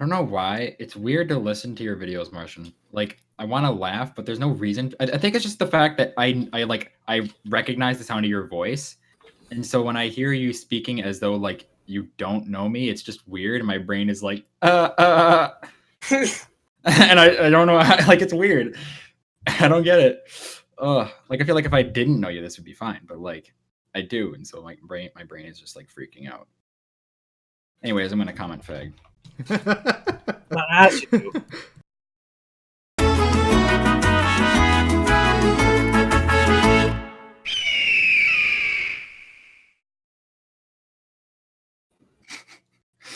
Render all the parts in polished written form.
I don't know why. It's weird to listen to your videos, Martian. Like, I want to laugh, but there's no reason. I think it's just the fact that I recognize the sound of your voice, and so when I hear you speaking as though like you don't know me, it's just weird. And my brain is like, and I don't know. Like, it's weird. I don't get it. Like I feel like if I didn't know you, this would be fine, but like I do, and so my brain is just like freaking out. Anyways, I'm gonna comment fag. Not as you.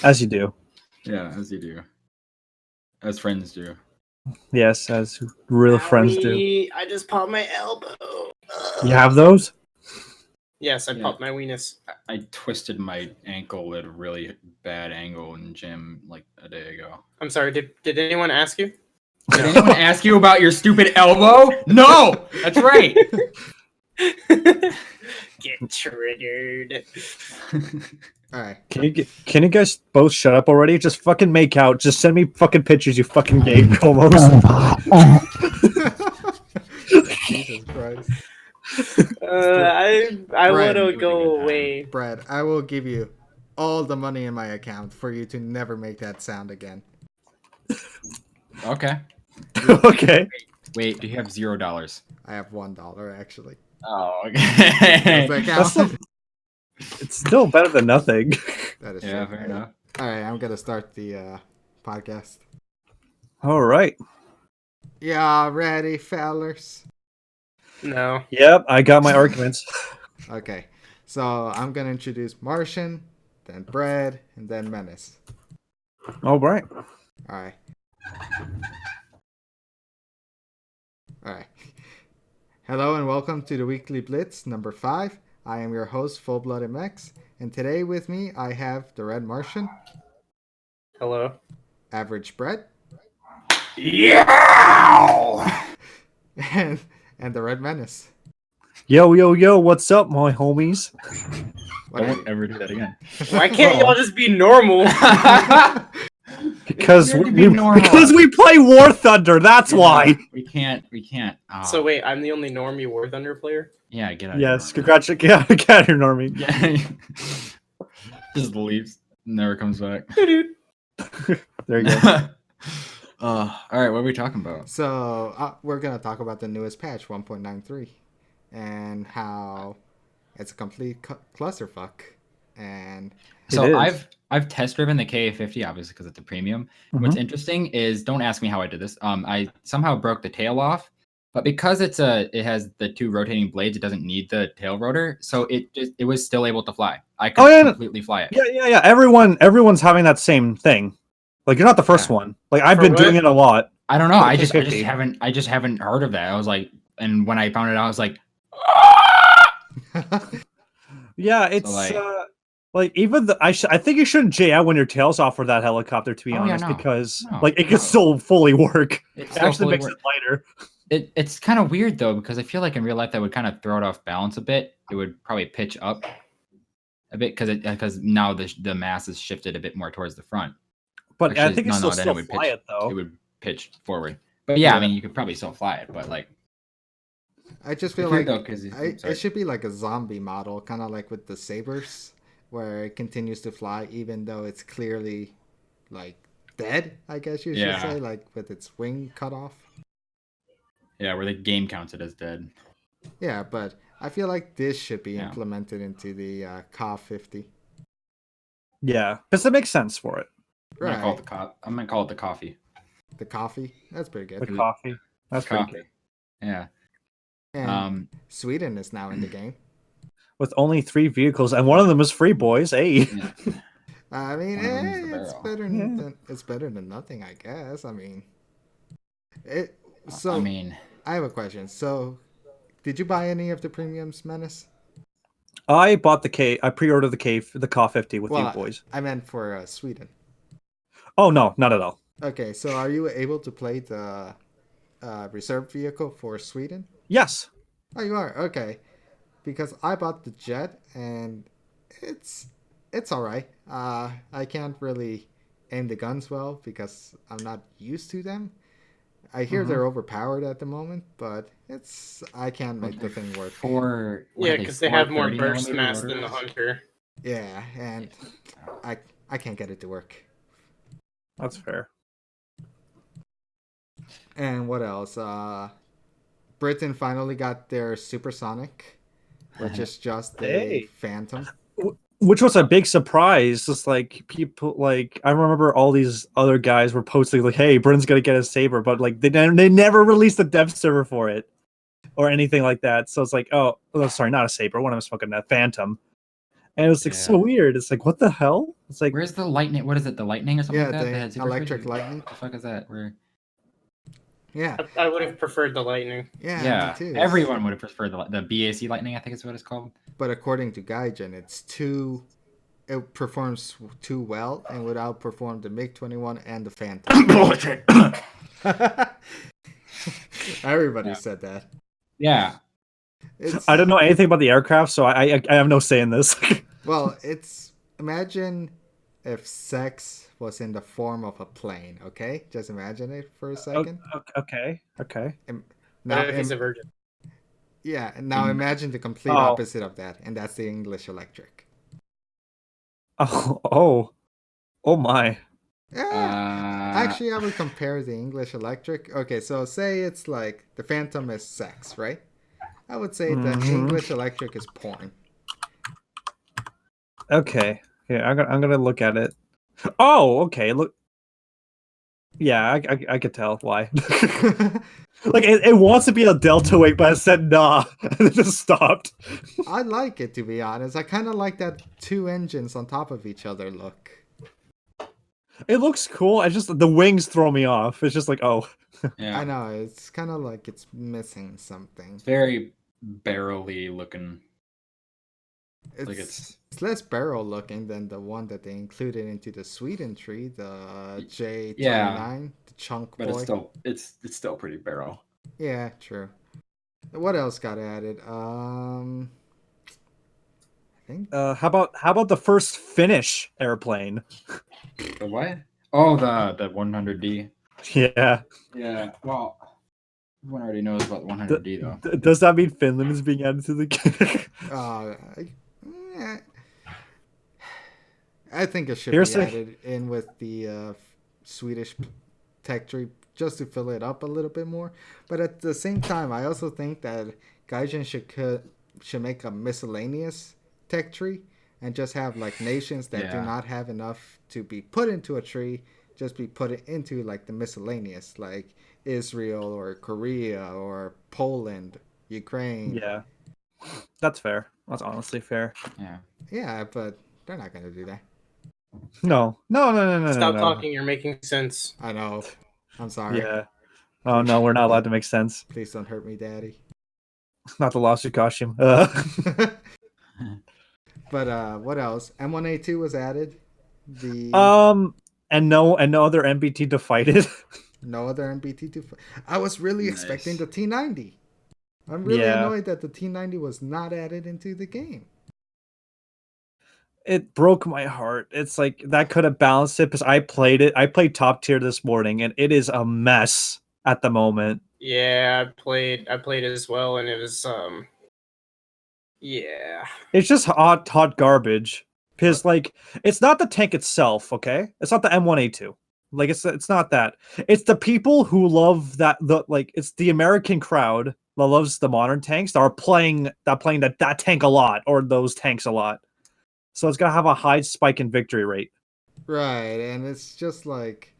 As you do. Yeah, as you do. As friends do. Yes, as real friends do. I just popped my elbow. You have those? Yes, I popped my weenus. I twisted my ankle at a really bad angle in the gym like a day ago. I'm sorry, did anyone ask you? Did anyone ask you about your stupid elbow? No! That's right! Get triggered. Alright. Can you guys both shut up already? Just fucking make out. Just send me fucking pictures, you fucking gay homos. Jesus Christ. I want to go away. Brad, I will give you all the money in my account for you to never make that sound again. Okay. Okay. Wait, do you have $0? I have $1 actually. Oh, okay. Does that count? It's still better than nothing. That is Yeah, true. fair enough. Alright, I'm gonna start the podcast. All right. Yeah, ready, fellers? No. Yep, I got my arguments. Okay, so I'm gonna introduce Martian, then Brad, and then Menace. All right. Alright. Alright. Hello and welcome to the Weekly Blitz number 5. I am your host, FullBloodedMex, and today with me I have the Red Martian. Hello. Average Brett. Yeah! And the Red Menace. Yo, what's up, my homies? What I are won't you? ever do that again. Why can't y'all just be normal? Because weird to be normal. we play Warthunder, that's why. We can't. Oh. So wait, I'm the only normie Warthunder player? Yeah, get out Yes, of here. congratulations. Yeah, get out of here, Normie. Yeah. Just leaves. Never comes back. There you go. Alright, what are we talking about? So we're going to talk about the newest patch, 1.93, and how it's a complete clusterfuck. And So I've test driven the KA50 obviously because it's a premium. What's interesting is, don't ask me how I did this. I somehow broke the tail off, but because it has the 2 rotating blades, it doesn't need the tail rotor, so it was still able to fly. I could completely fly it. Yeah. Everyone's having that same thing. Like, you're not the first one. Like, I've been doing it a lot. I don't know. I just haven't heard of that. I was like, and when I found it out, I was like, yeah, it's so like even I think you shouldn't jay out when your tail's off for that helicopter, to be honest, because it can still fully work. It actually makes it lighter. It's kind of weird though, because I feel like in real life that would kind of throw it off balance a bit. It would probably pitch up a bit because now the mass is shifted a bit more towards the front. But actually, I think it's still fly it though. It would pitch forward. But yeah, I mean, you could probably still fly it, but like, I just feel like it should be like a zombie model, kind of like with the sabers, where it continues to fly even though it's clearly like dead, I guess you should say, like with its wing cut off. Yeah, where the game counts it as dead. Yeah, but I feel like this should be implemented into the KA50. Yeah, because it makes sense for it. Right. I'm gonna call it the coffee. The coffee? That's pretty good. The coffee. That's pretty good. Yeah. And Sweden is now in the game. With only 3 vehicles, and one of them is free, boys. Hey. Yeah. I mean, it's better than nothing, I guess. I mean, I have a question. So, did you buy any of the premiums, Menace? I pre-ordered the KA50 with you boys. I meant for Sweden. Oh no, not at all. Okay, so are you able to play the reserve vehicle for Sweden? Yes. Oh, you are? Okay. Because I bought the jet and it's all right. I can't really aim the guns well because I'm not used to them. I hear they're overpowered at the moment, but I can't make the thing work. Because they have more burst mass than the Hunter. Yeah, and I can't get it to work. That's fair. And what else? Britain finally got their supersonic, which is just a Phantom. Which was a big surprise. Just like people, like I remember all these other guys were posting like, "Hey, Britain's gonna get a Saber," but like they never released a dev server for it or anything like that. So it's like, oh, sorry, not a Saber. What am I smoking? A Phantom. And it was like so weird. It's like, what the hell? It's like, where's the lightning? What is it? The lightning or something like that? Yeah, the electric lightning. What the fuck is that? Yeah, I would have preferred the lightning. Yeah, me too. Everyone would have preferred the BAC lightning. I think is what it's called. But according to Gaijin, it performs too well and would outperform the MiG-21 and the Phantom. Bullshit. Everybody said that. Yeah. I don't know anything about the aircraft, so I have no say in this. Well, imagine if sex was in the form of a plane, okay? Just imagine it for a second. Okay. Now if he's a virgin. Yeah, and now imagine the complete opposite of that, and that's the English Electric. Oh my. Yeah. Actually, I would compare the English Electric. Okay, so say it's like the Phantom is sex, right? I would say the English Electric is porn. Okay. Yeah, I'm gonna look at it. Oh, okay. Look. Yeah, I could tell why. Like it wants to be a delta-8, but it said nah, and it just stopped. I like it, to be honest. I kind of like that 2 engines on top of each other look. It looks cool. I just the wings throw me off. It's just like, oh. Yeah. I know. It's kind of like it's missing something. It's very barrel-y looking. It's less barrel looking than the one that they included into the Sweden tree, the J29, the chunk boy. But it's still pretty barrel. Yeah, true. What else got added? I think. How about the first Finnish airplane? The what? Oh, the 100D. Yeah. Yeah. Well, everyone already knows about the 100D though. Does that mean Finland is being added to the game? I think it should be added in with the Swedish tech tree just to fill it up a little bit more. But at the same time, I also think that Gaijin should make a miscellaneous tech tree and just have like nations that do not have enough to be put into a tree, just be put into like the miscellaneous, like Israel or Korea or Poland, Ukraine. Yeah, that's fair. That's honestly fair. Yeah, but they're not going to do that. No. Stop talking. You're making sense. I know. I'm sorry. Yeah. Oh no, we're not allowed to make sense. Please don't hurt me, Daddy. Not the lawsuit costume. But what else? M1A2 was added. And no other MBT to fight it. No other MBT to fight. I was really expecting the T90. I'm really annoyed that the T90 was not added into the game. It broke my heart. It's like that could have balanced it because I played it. I played top tier this morning, and it is a mess at the moment. Yeah, I played it as well, and it was it's just hot garbage. Because like it's not the tank itself, okay? It's not the M1A2. Like it's not that. It's the people who love it's the American crowd that loves the modern tanks that are playing that tank a lot or those tanks a lot. So it's gonna have a high spike in victory rate. Right, and it's just like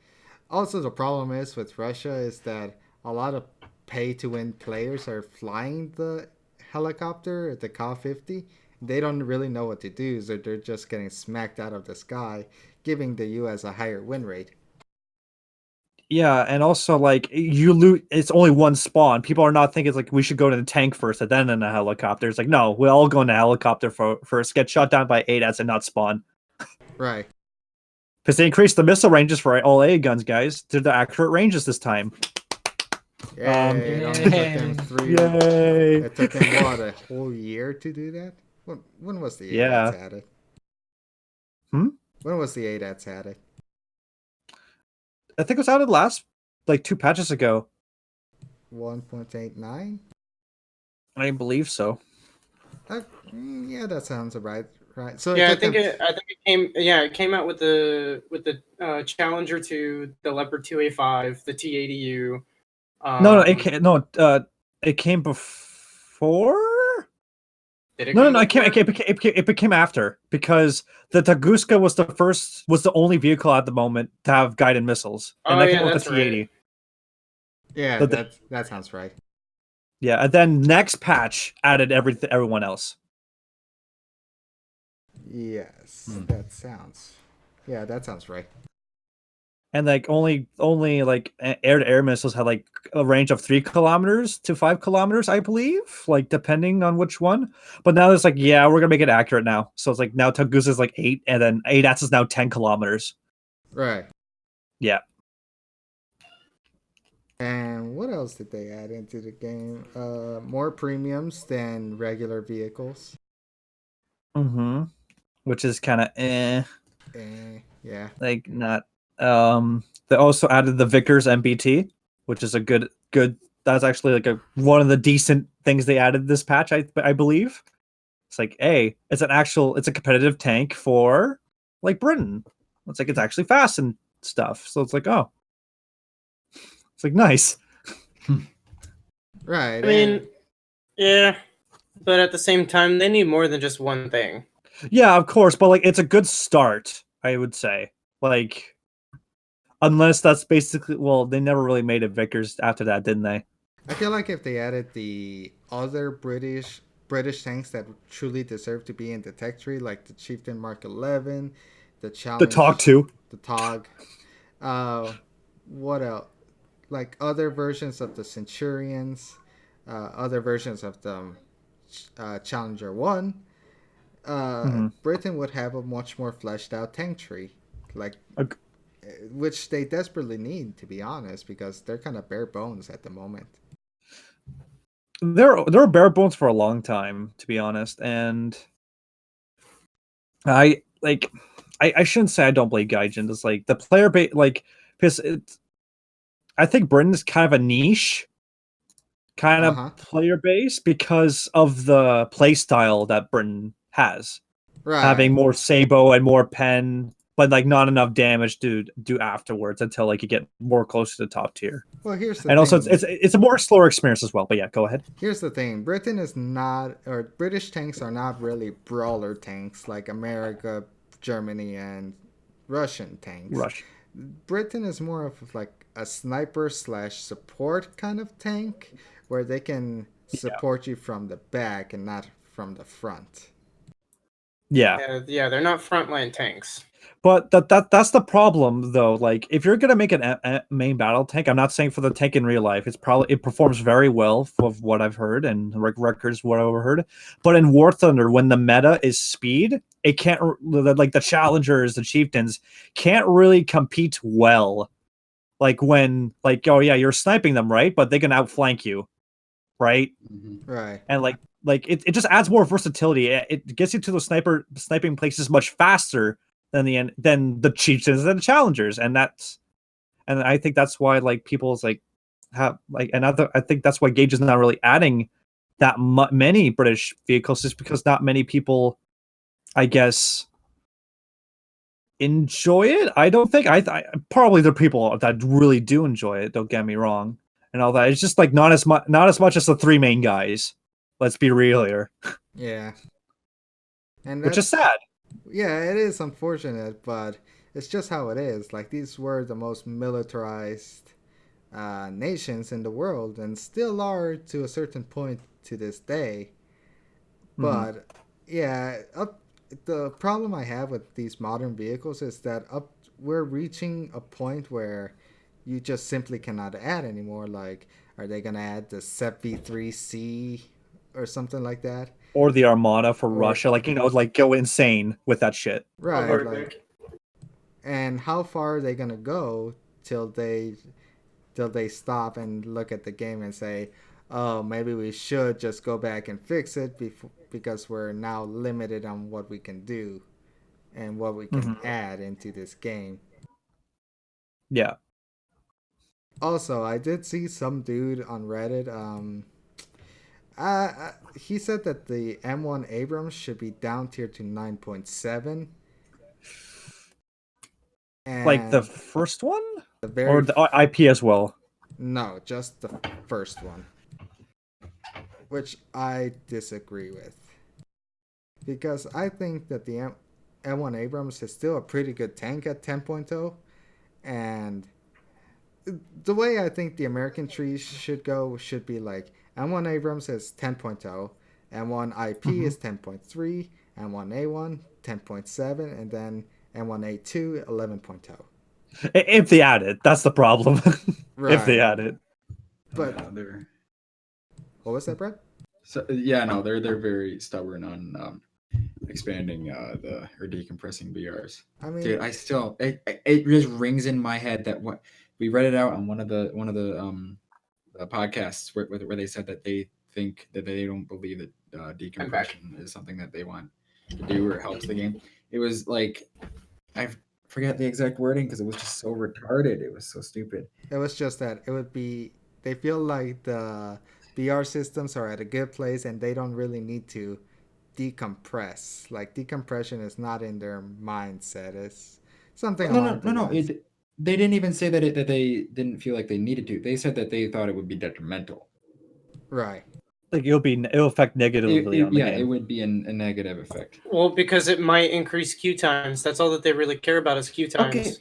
also the problem is with Russia is that a lot of pay-to-win players are flying the helicopter, the Ka-50. They don't really know what to do, so they're just getting smacked out of the sky, giving the US a higher win rate. Yeah, and also like you loot. It's only one spawn. People are not thinking it's like we should go to the tank first and then in the helicopter. It's like no, we'll all go in the helicopter first. Get shot down by ADATs and not spawn. Right. Because they increased the missile ranges for all A guns, guys. They're the accurate ranges this time. Yay! It only took them 3. Yay! It took them what, a whole year to do that? When was the ADATs added? When was the ADATs added? I think it was added last, like 2 patches ago. 1.89. I believe so. Yeah, that sounds right. Right. So yeah, I think it came. Yeah, it came out with the Challenger 2, the Leopard 2A5, the T80U. No, it came before. Did it No, it became after, because the Tunguska was the only vehicle at the moment to have guided missiles, and that came out with the T80. Right. Yeah, that sounds right. Yeah, and then next patch added everyone else. Yes, that sounds right. And like only like air-to-air missiles had like a range of 3 kilometers to 5 kilometers, I believe, like depending on which one. But now it's like, yeah, we're gonna make it accurate now. So it's like now Tunguska is like 8, and then ADATS is now 10 kilometers. Right. Yeah. And what else did they add into the game? More premiums than regular vehicles. Mm-hmm. Which is kind of yeah. Like not. They also added the Vickers MBT, which is a good. That's actually like one of the decent things they added this patch. I believe. It's like, hey, it's a competitive tank for like Britain. It's like it's actually fast and stuff. So it's like, oh, it's like nice. Right. I mean, yeah, but at the same time, they need more than just one thing. Yeah, of course, but like it's a good start, I would say. Like, unless that's basically, well, they never really made it Vickers after that, didn't they? I feel like if they added the other British tanks that truly deserve to be in the tech tree, like the Chieftain Mark 11, the Challenge, the TOG 2, the TOG, what else? Like other versions of the Centurions, other versions of the Challenger 1, Britain would have a much more fleshed out tank tree, like which they desperately need, to be honest, because they're kind of bare bones at the moment. They're bare bones for a long time, to be honest, and I shouldn't say I don't play Gaijin. It's like the player base, like, because I think Britain's kind of a niche kind of player base because of the play style that Britain has, having more Sabo and more pen, but like not enough damage to do afterwards until like you get more close to the top tier. Well, here's the thing. Also it's a more slower experience as well. But yeah, go ahead. Here's the thing: Britain is not, or British tanks are not really brawler tanks like America, Germany, and Russian tanks. Britain is more of like a sniper / support kind of tank, where they can support you from the back and not from the front. Yeah, they're not frontline tanks. But that's the problem, though. Like, if you're gonna make a main battle tank, I'm not saying for the tank in real life. It performs very well of what I've heard and records what I've overheard. But in Warthunder, when the meta is speed, it can't, like the challengers, the chieftains can't really compete well. Like when, like, oh yeah, you're sniping them, right? But they can outflank you, right? Right. And like it just adds more versatility. It gets you to the sniping places much faster than the chieftains and the challengers, and I think that's why like people's like have like another. I think that's why Gage is not really adding that many British vehicles, just because not many people, I guess, enjoy it. I don't think I probably there are people that really do enjoy it. Don't get me wrong, and all that. It's just like not as much as the 3 main guys. Let's be real here. Yeah, and which is sad. Yeah, it is unfortunate, but it's just how it is. Like, these were the most militarized nations in the world, and still are to a certain point to this day. But yeah, the problem I have with these modern vehicles is that we're reaching a point where you just simply cannot add anymore. Like, are they gonna add the SEP V3C or something like that? Or the Armada for Russia, like, you know, like go insane with that shit. Right. Like, and how far are they gonna go till they stop and look at the game and say, oh, maybe we should just go back and fix it because we're now limited on what we can do and what we can add into this game. Yeah. Also, I did see some dude on Reddit. He said that the M1 Abrams should be down tier to 9.7. Like the And first one, or the IP as well. No, just the first one, which I disagree with, because I think that the M1 Abrams is still a pretty good tank at 10.0, and the way I think the American tree should go should be like M1 Abrams is 10.0, M1 IP is 10.3, M1A1 10.7, and then M1A2 11.0. If they add it, that's the problem. Right. If they add it. But what was that, Brett? So yeah, no, they're very stubborn on expanding or decompressing BRs. I mean, dude, I still it just rings in my head that what we read it out on one of the podcasts where they said that they think that they don't believe that decompression is something that they want to do or helps the game. It was like I forget the exact wording because it was just so retarded. It was so stupid. It was just that it would be they feel like the BR systems are at a good place and they don't really need to decompress. Like decompression is not in their mindset. It's something. No. They didn't even say that they didn't feel like they needed to. They said that they thought it would be detrimental. Right. Like it'll affect negatively on the game. Yeah, it would be a negative effect. Well, because it might increase queue times. That's all that they really care about is queue times. Okay.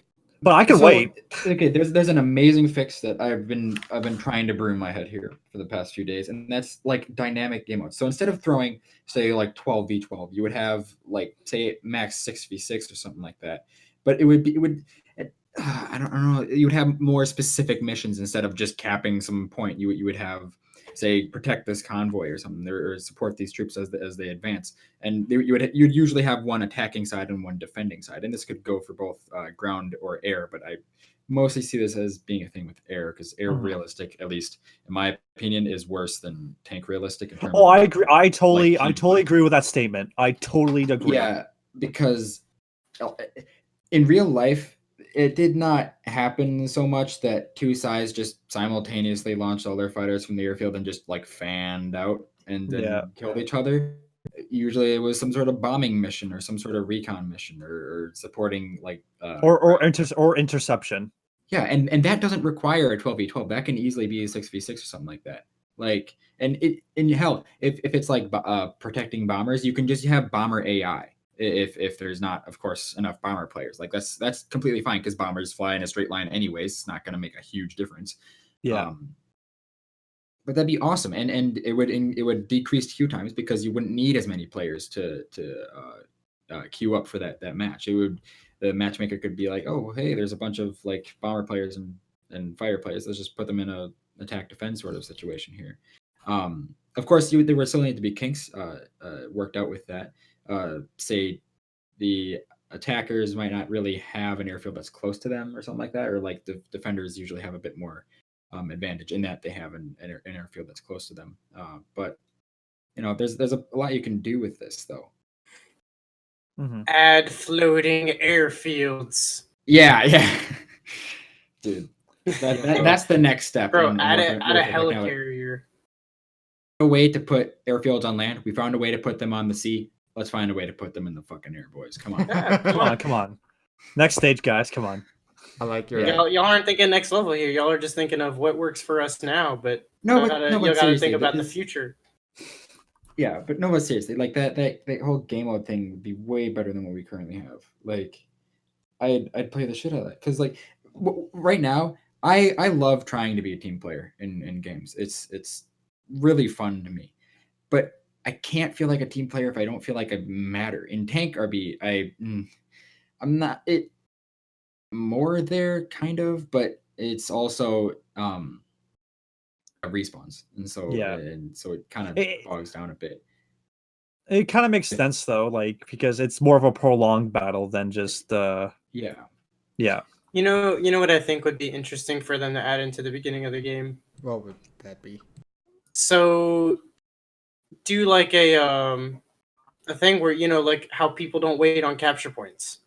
But I can wait. Okay, there's an amazing fix that I've been trying to brew in my head here for the past few days, and that's like dynamic game mode. So instead of throwing, say, like 12v12, you would have like say max 6v6 or something like that. But it would I don't know. You would have more specific missions instead of just capping some point. You would have, say, protect this convoy or something, or support these troops as they advance. And you'd usually have one attacking side and one defending side. And this could go for both ground or air. But I mostly see this as being a thing with air, because air realistic, at least in my opinion, is worse than tank realistic. In terms I agree. I totally agree with that statement. I totally agree. Yeah, because in real life, it did not happen so much that two sides just simultaneously launched all their fighters from the airfield and just like fanned out and then killed each other. Usually it was some sort of bombing mission or some sort of recon mission or supporting like or interception. Yeah, and that doesn't require a 12v12. That can easily be a 6v6 or something like that. Like, and hell, if it's like protecting bombers, you can just have bomber AI. If there's not, of course, enough bomber players. Like that's completely fine, because bombers fly in a straight line anyways. It's not going to make a huge difference. Yeah. But that'd be awesome, and it would decrease queue times because you wouldn't need as many players to queue up for that match. The matchmaker could be like, oh hey, there's a bunch of like bomber players and fire players. Let's just put them in a attack defense sort of situation here. Of course, there would still need to be kinks worked out with that. Say the attackers might not really have an airfield that's close to them or something like that, or like the defenders usually have a bit more advantage in that they have an airfield that's close to them. But there's a lot you can do with this though. Add floating airfields. Yeah, dude. That's the next step. Bro, add a helicarrier. A way to put airfields on land. We found a way to put them on the sea. Let's find a way to put them in the fucking air, boys. Come on. come on. Next stage, guys. Come on. I like your. Y'all aren't thinking next level here. Y'all are just thinking of what works for us now, but you gotta think about the future. Yeah, but seriously, like that whole game mode thing would be way better than what we currently have. Like, I'd play the shit out of that, because like right now, I love trying to be a team player in games. It's really fun to me, but I can't feel like a team player if I don't feel like I matter. In tank RB, I'm not it more there kind of, but it's also respawns, and so it kind of bogs down a bit. It kind of makes sense though, like because it's more of a prolonged battle than just yeah. You know what I think would be interesting for them to add into the beginning of the game? What would that be? So do like a thing where like how people don't wait on capture points.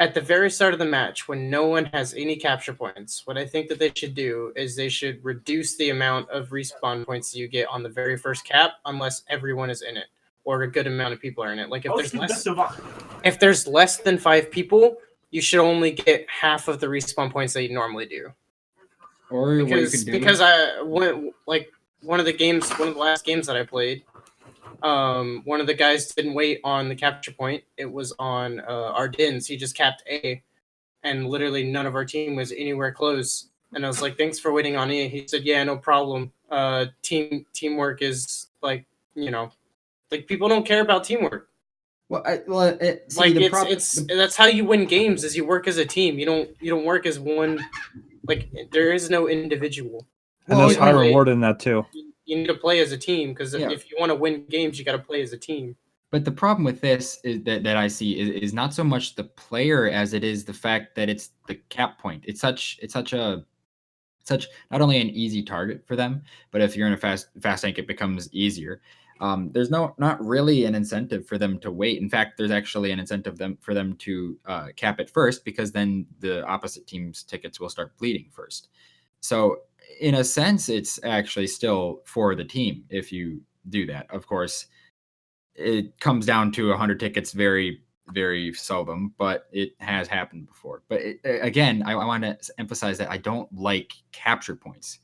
at the very start of the match, when no one has any capture points, what I think that they should do is they should reduce the amount of respawn points you get on the very first cap, unless everyone is in it or a good amount of people are in it. Like if there's less than 5 people, you should only get half of the respawn points that you normally do. Or because one of the last games that I played, one of the guys didn't wait on the capture point. It was on our DINs. He just capped A, and literally none of our team was anywhere close. And I was like, "Thanks for waiting on A." He said, "Yeah, no problem. Teamwork is like, like people don't care about teamwork. That's how you win games. Is you work as a team. You don't work as one. Like there is no individual. And there's high reward in that too. You need to play as a team because if you want to win games, you got to play as a team. But the problem with this is that I see is not so much the player as it is the fact that it's the cap point. It's such not only an easy target for them, but if you're in a fast tank, it becomes easier. There's not really an incentive for them to wait. In fact, there's actually an incentive for them to cap it first, because then the opposite team's tickets will start bleeding first. So in a sense, it's actually still for the team if you do that. Of course, it comes down to 100 tickets very, very seldom, but it has happened before. But again, I want to emphasize that I don't like capture points.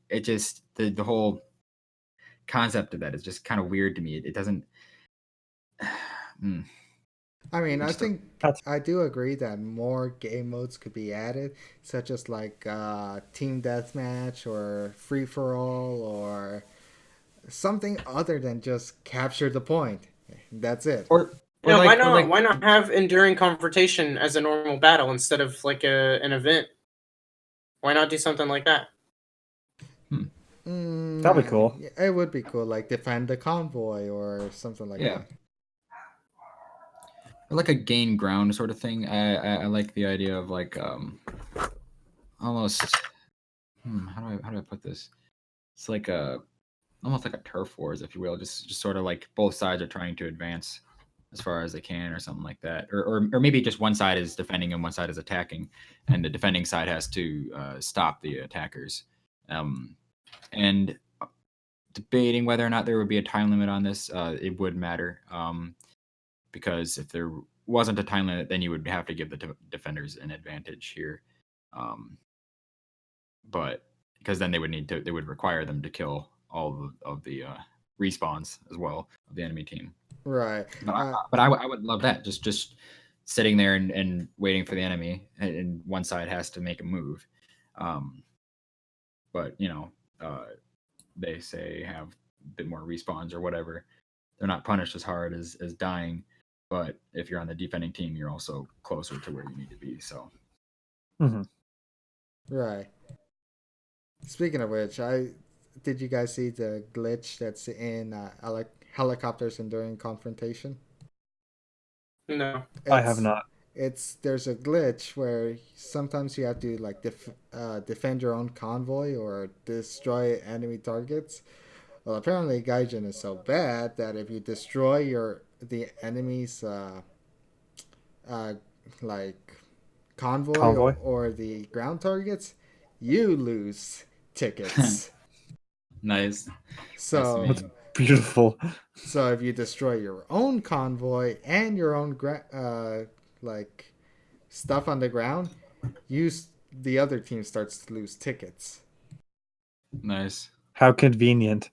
It just, the whole concept of that is just kind of weird to me. It doesn't... I mean, I think I do agree that more game modes could be added, such as like team deathmatch or free for all or something other than just capture the point. That's it. Why not have enduring confrontation as a normal battle instead of like an event? Why not do something like that? That'd be cool. It would be cool, like defend the convoy or something like that. Like a gain ground sort of thing. I like the idea of like almost how do I put this? It's like almost like a turf wars, if you will. Just sort of like both sides are trying to advance as far as they can, or something like that. Or maybe just one side is defending and one side is attacking, and the defending side has to stop the attackers. And debating whether or not there would be a time limit on this, it would matter. Because if there wasn't a time limit, then you would have to give the defenders an advantage here. But because then they would require them to kill all of the respawns as well of the enemy team. Right. But I would love that. Just sitting there and waiting for the enemy, and one side has to make a move. But they say have a bit more respawns or whatever. They're not punished as hard as dying. But if you're on the defending team, you're also closer to where you need to be. So, right. Speaking of which, did you guys see the glitch that's in helicopters enduring confrontation? No, I have not. There's a glitch where sometimes you have to like defend your own convoy or destroy enemy targets. Well, apparently Gaijin is so bad that if you destroy the enemy's like convoy or the ground targets, you lose tickets. Nice. So that's beautiful. So if you destroy your own convoy and your own like stuff on the ground, the other team starts to lose tickets. Nice. How convenient.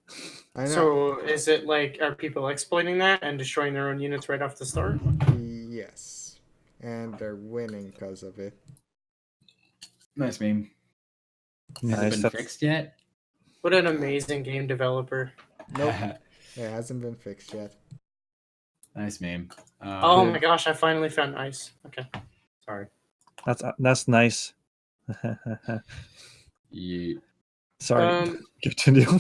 I know. So is it like, are people exploiting that and destroying their own units right off the start? Yes. And they're winning because of it. Nice meme. Nice. Has it been fixed yet? What an amazing game developer. Nope. It hasn't been fixed yet. Nice meme. Oh my gosh, I finally found ice. Okay. Sorry. That's nice. Yeah. Sorry. Continue.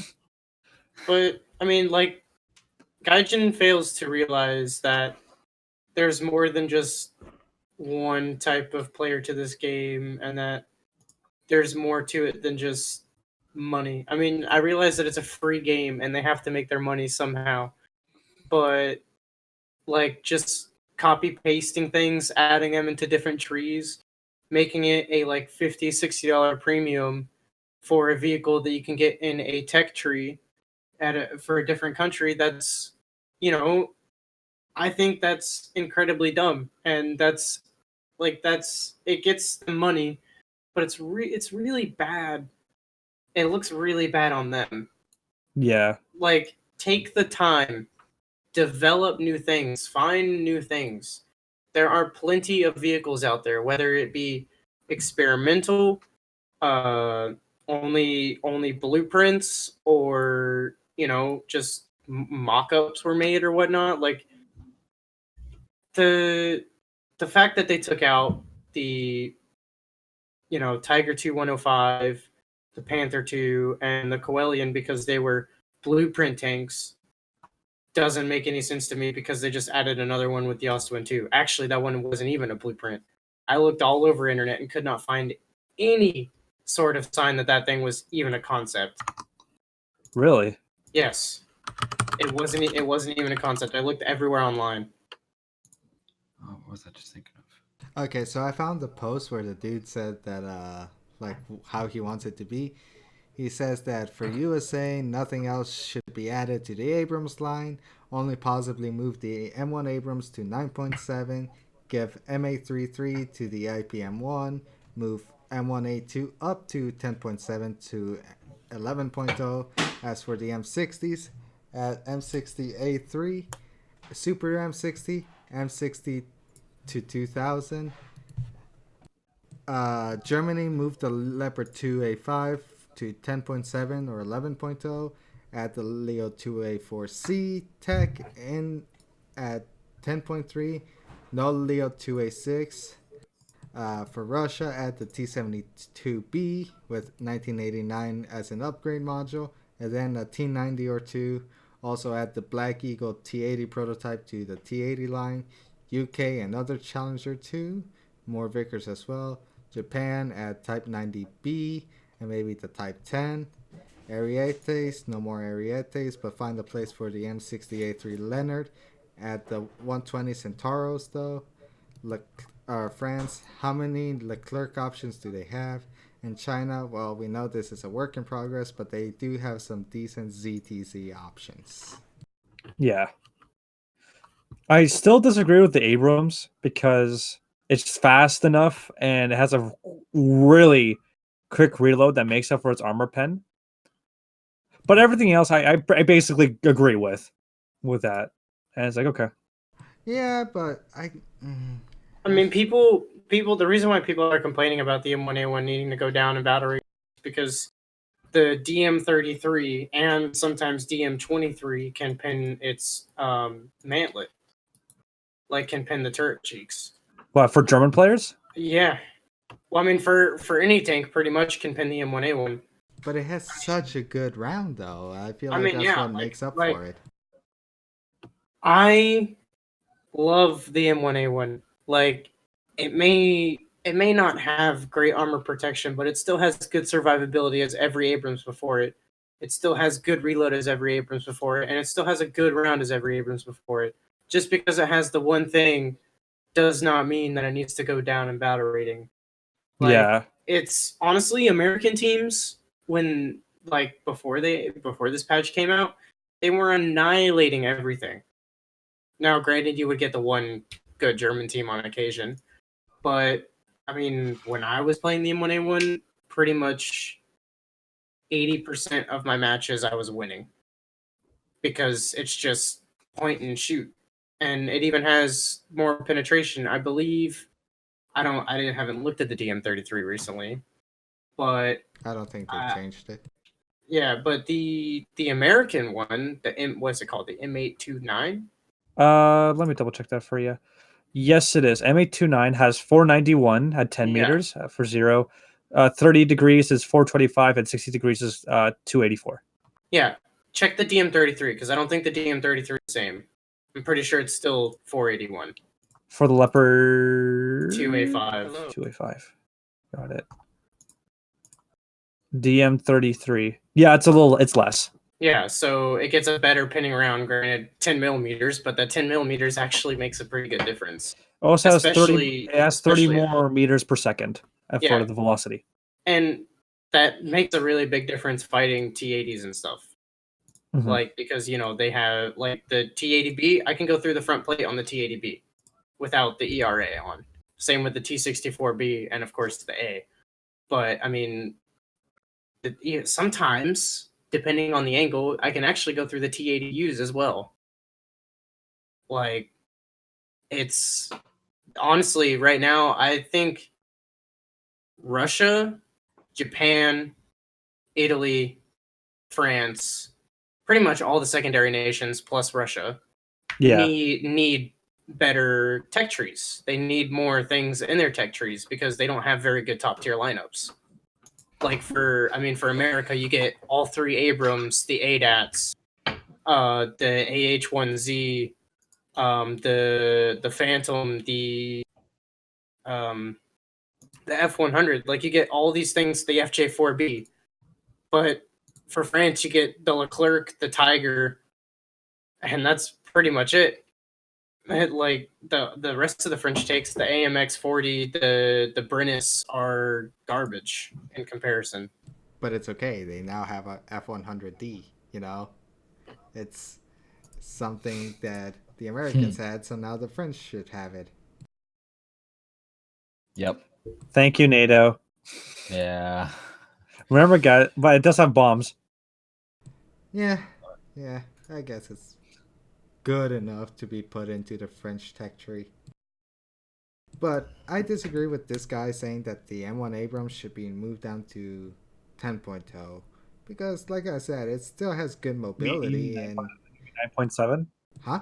But I mean, like, Gaijin fails to realize that there's more than just one type of player to this game, and that there's more to it than just money. I mean, I realize that it's a free game and they have to make their money somehow, but like, just copy pasting things, adding them into different trees, making it a like $50, $60 premium for a vehicle that you can get in a tech tree for a different country. That's, I think that's incredibly dumb, and that's it gets the money, but it's really bad. It looks really bad on them. Yeah. Like, take the time, develop new things, find new things. There are plenty of vehicles out there, whether it be experimental, only blueprints, or just mock-ups were made or whatnot. Like, the fact that they took out the Tiger 2105, the Panther 2, and the Coelian because they were blueprint tanks doesn't make any sense to me, because they just added another one with the Austin 2. Actually, that one wasn't even a blueprint. I looked all over internet and could not find any sort of sign that thing was even a concept. Really? Yes. It wasn't even a concept. I looked everywhere online. Oh, what was I just thinking of? Okay, so I found the post where the dude said that like how he wants it to be. He says that for USA, nothing else should be added to the Abrams line, only possibly move the M1 Abrams to 9.7, give M833 to the IPM1, move M1A2 up to 10.7 to 11.0. As for the M60s, at M60A3, Super M60, M60 to 2000. Germany moved the Leopard 2A5 to 10.7 or 11.0. At the Leo 2A4C Tech in at 10.3. No Leo 2A6. For Russia, at the T72B with 1989 as an upgrade module, and then a T90 or 2. Also add the Black Eagle T80 prototype to the T80 line. UK another Challenger 2, more Vickers as well. Japan at Type 90B and maybe the Type 10. Arietes, no more Arietes, but find a place for the M60A3 Leonard. At the 120 Centauros though. France, how many Leclerc options do they have? In China, well, we know this is a work in progress, but they do have some decent ZTZ options. Yeah. I still disagree with the Abrams because it's fast enough and it has a really quick reload that makes up for its armor pen. But everything else, I basically agree with that. And it's like, okay. Yeah, but I mean, people. The reason why people are complaining about the M1A1 needing to go down in battery is because the DM33 and sometimes DM23 can pin its mantlet, like can pin the turret cheeks. What, for German players? Yeah. Well, I mean, for any tank, pretty much can pin the M1A1. But it has such a good round, though. I feel like that's what makes up for it. I love the M1A1. Like, it may not have great armor protection, but it still has good survivability as every Abrams before it. It still has good reload as every Abrams before it, and it still has a good round as every Abrams before it. Just because it has the one thing does not mean that it needs to go down in battle rating. Like, yeah. It's honestly American teams when before this patch came out, they were annihilating everything. Now, granted, you would get the one good German team on occasion, but I mean, when I was playing the M1A1, pretty much 80% of my matches I was winning because it's just point and shoot, and it even has more penetration. I believe. I haven't looked at the DM33 recently, but I don't think they changed it. Yeah, but the American one, what's it called? The M829? Let me double check that for you. Yes, it is. M829 has 491 at 10 meters for 0. 30 degrees is 425 and 60 degrees is 284. Yeah, check the DM33 because I don't think the DM33 is the same. I'm pretty sure it's still 481. For the Leopard 2A5. 2A5. Got it. DM33. Yeah, it's less. Yeah, so it gets a better pinning around, granted 10 millimeters, but that 10 millimeters actually makes a pretty good difference. Also has 30. It has 30 more meters per second for the velocity, and that makes a really big difference fighting T80s and stuff. Like, because they have like the T80B, I can go through the front plate on the T80B without the ERA on. Same with the T64B and of course the A. But I mean, sometimes depending on the angle, I can actually go through the T80Us as well. Like, it's honestly right now, I think Russia, Japan, Italy, France, pretty much all the secondary nations plus Russia need better tech trees. They need more things in their tech trees because they don't have very good top tier lineups. Like for America, you get all 3 Abrams, the ADATs, the AH-1Z, the Phantom, the F-100. Like, you get all these things, the FJ-4B. But for France, you get the Leclerc, the Tiger, and that's pretty much it. Like, the rest of the French takes, the AMX-40, the Brennis are garbage in comparison. But it's okay. They now have a F-100D, It's something that the Americans had, so now the French should have it. Yep. Thank you, NATO. Yeah. Remember, guys, but it does have bombs. Yeah, I guess it's good enough to be put into the French tech tree. But I disagree with this guy saying that the M1 Abrams should be moved down to 10.0 because, like I said, it still has good mobility. And 9.7? Huh?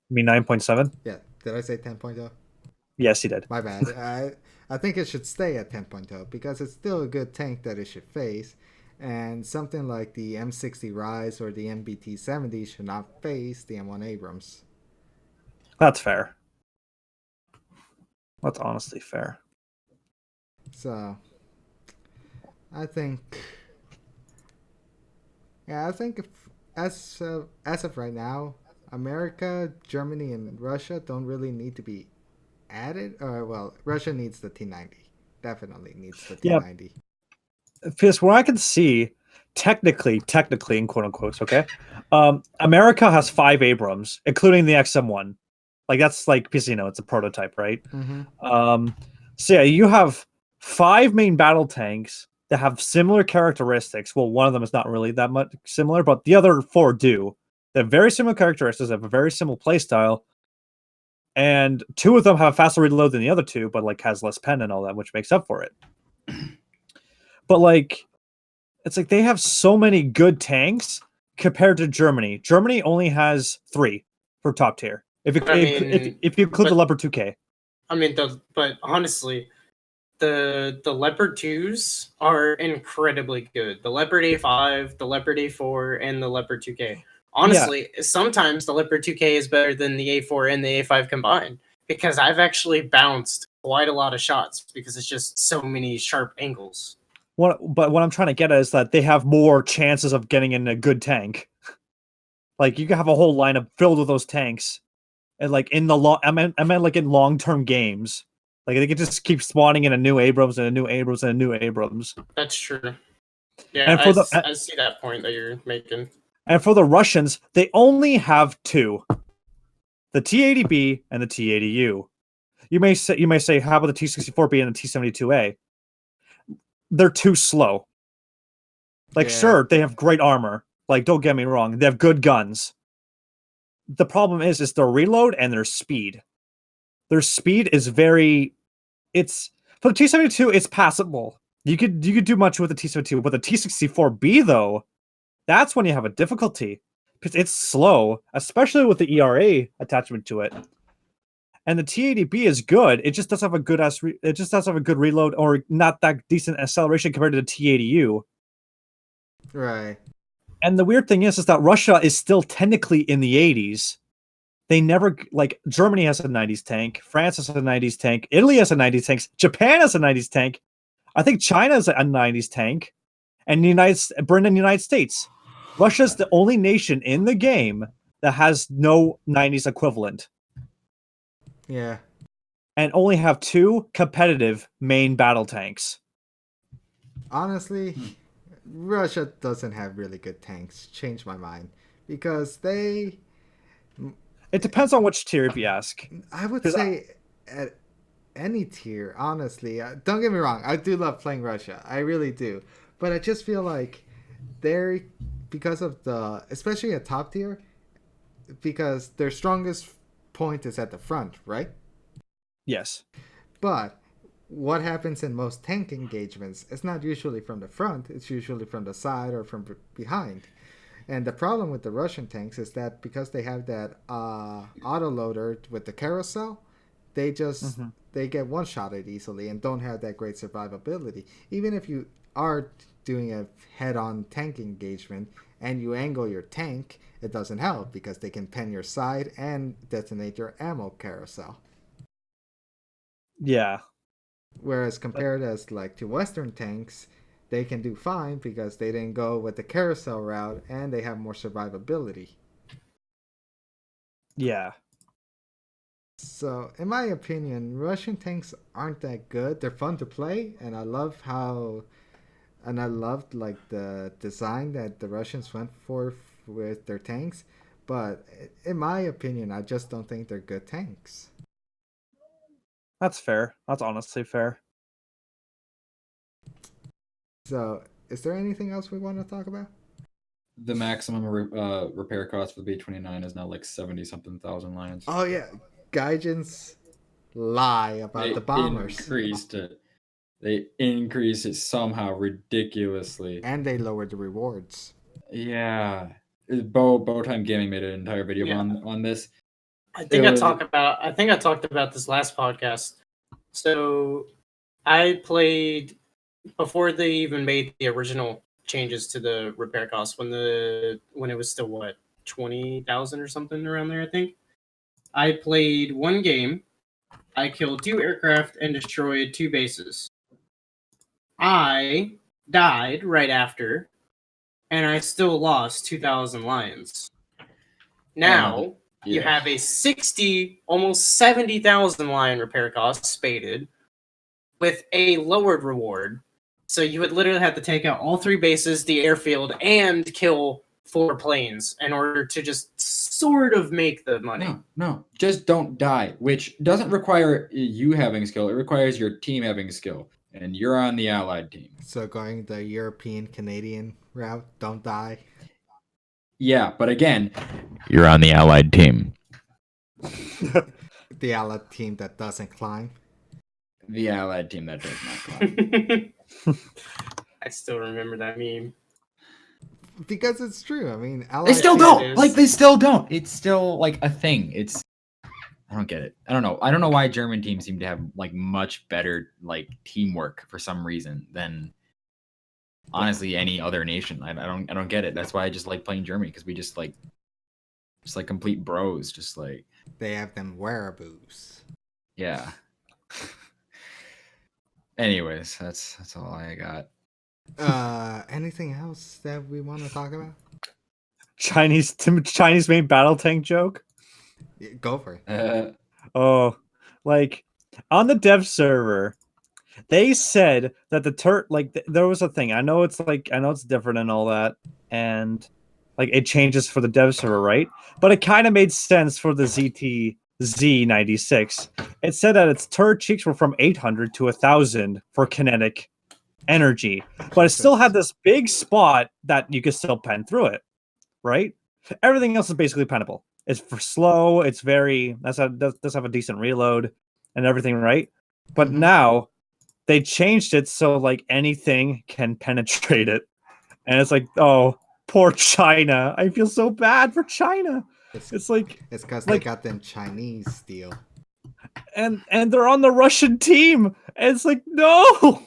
You mean 9.7? Yeah. Did I say 10.0? Yes, you did. My bad. I think it should stay at 10.0 because it's still a good tank that it should face. And something like the M60 Rise or the MBT 70 should not face the M1 Abrams. That's fair. That's honestly fair. So, I think if, as of right now, America, Germany, and Russia don't really need to be added. Well, Russia needs the T90. Definitely needs the T90. Yep. Because where I can see, technically, in quote unquote, okay, America has 5 Abrams, including the XM1. Like, that's like, because it's a prototype, right? Mm-hmm. So yeah, you have 5 main battle tanks that have similar characteristics. Well, one of them is not really that much similar, but the other 4 do. They have very similar characteristics. They have a very similar playstyle, and 2 of them have a faster reload than the other 2, but like has less pen and all that, which makes up for it. But like, it's like they have so many good tanks compared to Germany. Germany only has 3 for top tier. If you include the Leopard 2K. I mean, but honestly, the Leopard 2s are incredibly good. The Leopard A5, the Leopard A4, and the Leopard 2K. Honestly, sometimes the Leopard 2K is better than the A4 and the A5 combined because I've actually bounced quite a lot of shots because it's just so many sharp angles. But what I'm trying to get at is that they have more chances of getting in a good tank. Like, you can have a whole lineup filled with those tanks, and like in the I meant like in long-term games, like they could just keep spawning in a new Abrams and a new Abrams and a new Abrams. That's true. Yeah, I see that point that you're making. And for the Russians, they only have 2: the T80B and the T80U. You may say, how about the T64B and the T72A? They're too slow. Like, sure, they have great armor. Like, don't get me wrong, they have good guns. The problem is their reload and their speed. Their speed is very. It's for the T72. It's passable. You could do much with the T72, but the T64B though, that's when you have a difficulty because it's slow, especially with the ERA attachment to it. And the T80B is good. It just doesn't have a good it just doesn't have a good reload or not that decent acceleration compared to the T80U. Right. And the weird thing is that Russia is still technically in the 80s. They never, like, Germany has a 90s tank, France has a 90s tank, Italy has a 90s tank, Japan has a 90s tank. I think China has a 90s tank, and the United States. Russia's the only nation in the game that has no 90s equivalent. Yeah. And only have 2 competitive main battle tanks. Honestly, Russia doesn't have really good tanks. Changed my mind. Because they... It depends on which tier, if you ask. I would say at any tier, honestly. Don't get me wrong. I do love playing Russia. I really do. But I just feel like they're... Because of the... Especially at top tier, because their strongest point is at the front, right? Yes. But what happens in most tank engagements, it's not usually from the front, it's usually from the side or from behind. And the problem with the Russian tanks is that because they have that autoloader with the carousel, they just they get one-shotted easily and don't have that great survivability. Even if you are doing a head-on tank engagement and you angle your tank, it doesn't help because they can pen your side and detonate your ammo carousel. Yeah. Whereas compared as like to Western tanks, they can do fine because they didn't go with the carousel route and they have more survivability. Yeah. So, in my opinion, Russian tanks aren't that good. They're fun to play, and I loved like the design that the Russians went for with their tanks. But in my opinion, I just don't think they're good tanks. That's fair. That's honestly fair. So, is there anything else we want to talk about? The maximum repair cost for the B-29 is now like 70-something thousand lions. Oh yeah, Gaijins lie about the bombers. They increased it somehow ridiculously. And they lowered the rewards. Yeah. Bowtime Gaming made an entire video on this. I think I talked about this last podcast. So I played before they even made the original changes to the repair costs when it was still what, 20,000 or something around there, I think. I played one game. I killed 2 aircraft and destroyed 2 bases. I died right after, and I still lost 2,000 lions. Now you have a 60, almost 70,000 lion repair cost spaded with a lowered reward. So you would literally have to take out all 3 bases, the airfield, and kill 4 planes in order to just sort of make the money. No, just don't die, which doesn't require you having skill. It requires your team having skill, and you're on the Allied team. So going the European-Canadian route, don't die. Yeah, but again, you're on the Allied team. The Allied team that doesn't climb. The Allied team that does not climb. I still remember that meme. Because it's true. I mean, they still don't. Like, they still don't. It's still like a thing. I don't get it. I don't know. I don't know why German teams seem to have like much better like teamwork for some reason than honestly any other nation. I don't get it. That's why I just like playing Germany, because we just like complete bros. Just like they have them wearaboos. Yeah. Anyways, that's all I got. Anything else that we want to talk about? Chinese made battle tank joke. Go for it. Like on the dev server, they said that there was a thing. I know it's different and all that, and like it changes for the dev server, right? But it kind of made sense for the Z96. It said that its turret cheeks were from 800 to 1,000 for kinetic energy, but it still had this big spot that you could still pen through it, right? Everything else is basically pennable. It's for slow. It's does have a decent reload and everything, right? But now they changed it so like anything can penetrate it, and it's like, oh, poor China. I feel so bad for China. It's because they got them Chinese steel, and they're on the Russian team. And it's like, no,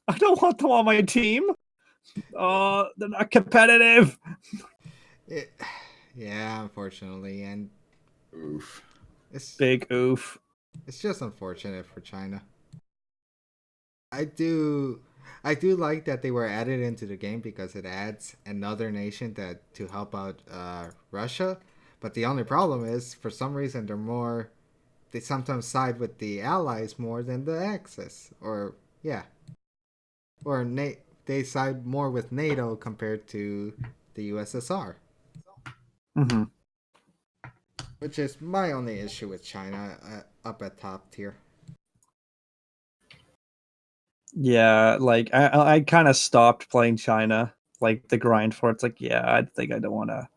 I don't want them on my team. They're not competitive. Yeah, unfortunately, and oof. It's big oof. It's just unfortunate for China. I do like that they were added into the game because it adds another nation that to help out Russia. But the only problem is, for some reason, they sometimes side with the Allies more than the Axis, or they side more with NATO compared to the USSR. Mm-hmm. Which is my only issue with China up at top tier. Yeah, like I kind of stopped playing China. Like the grind for it's like, yeah, I think I don't want to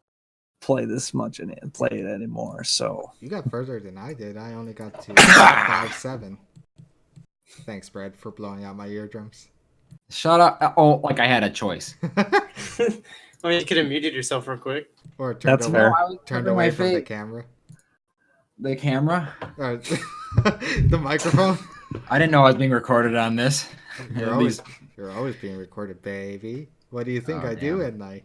play this much and play it anymore. So you got further than I did. I only got to 5-7. Thanks, Brad, for blowing out my eardrums. Shut up! Oh, like I had a choice. I mean, you could have muted yourself real quick. Or turned away from the camera. The camera? The microphone? I didn't know I was being recorded on this. You're always being recorded, baby. What do you think I do at night?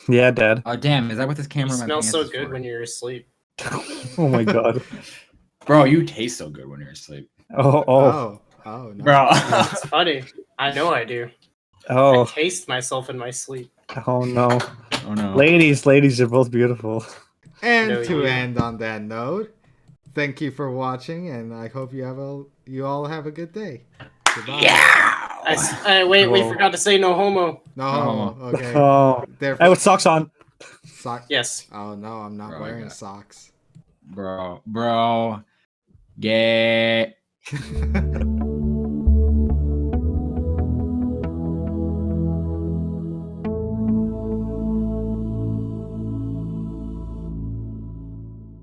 Yeah, Dad. Oh, damn. Is that what this camera smells so good when you're asleep. Oh, my God. Bro, you taste so good when you're asleep. Oh, no. Bro. It's funny. I know I do. Oh. I taste myself in my sleep. Oh, no. Oh, no. Ladies, you're both beautiful. And to end on that note, thank you for watching, and I hope you all have a good day. Goodbye. Yeah. Wait, we forgot to say no homo. No homo. Okay. Oh. Hey, with socks on. Yes. Oh no, I'm not wearing socks. Bro. Gay.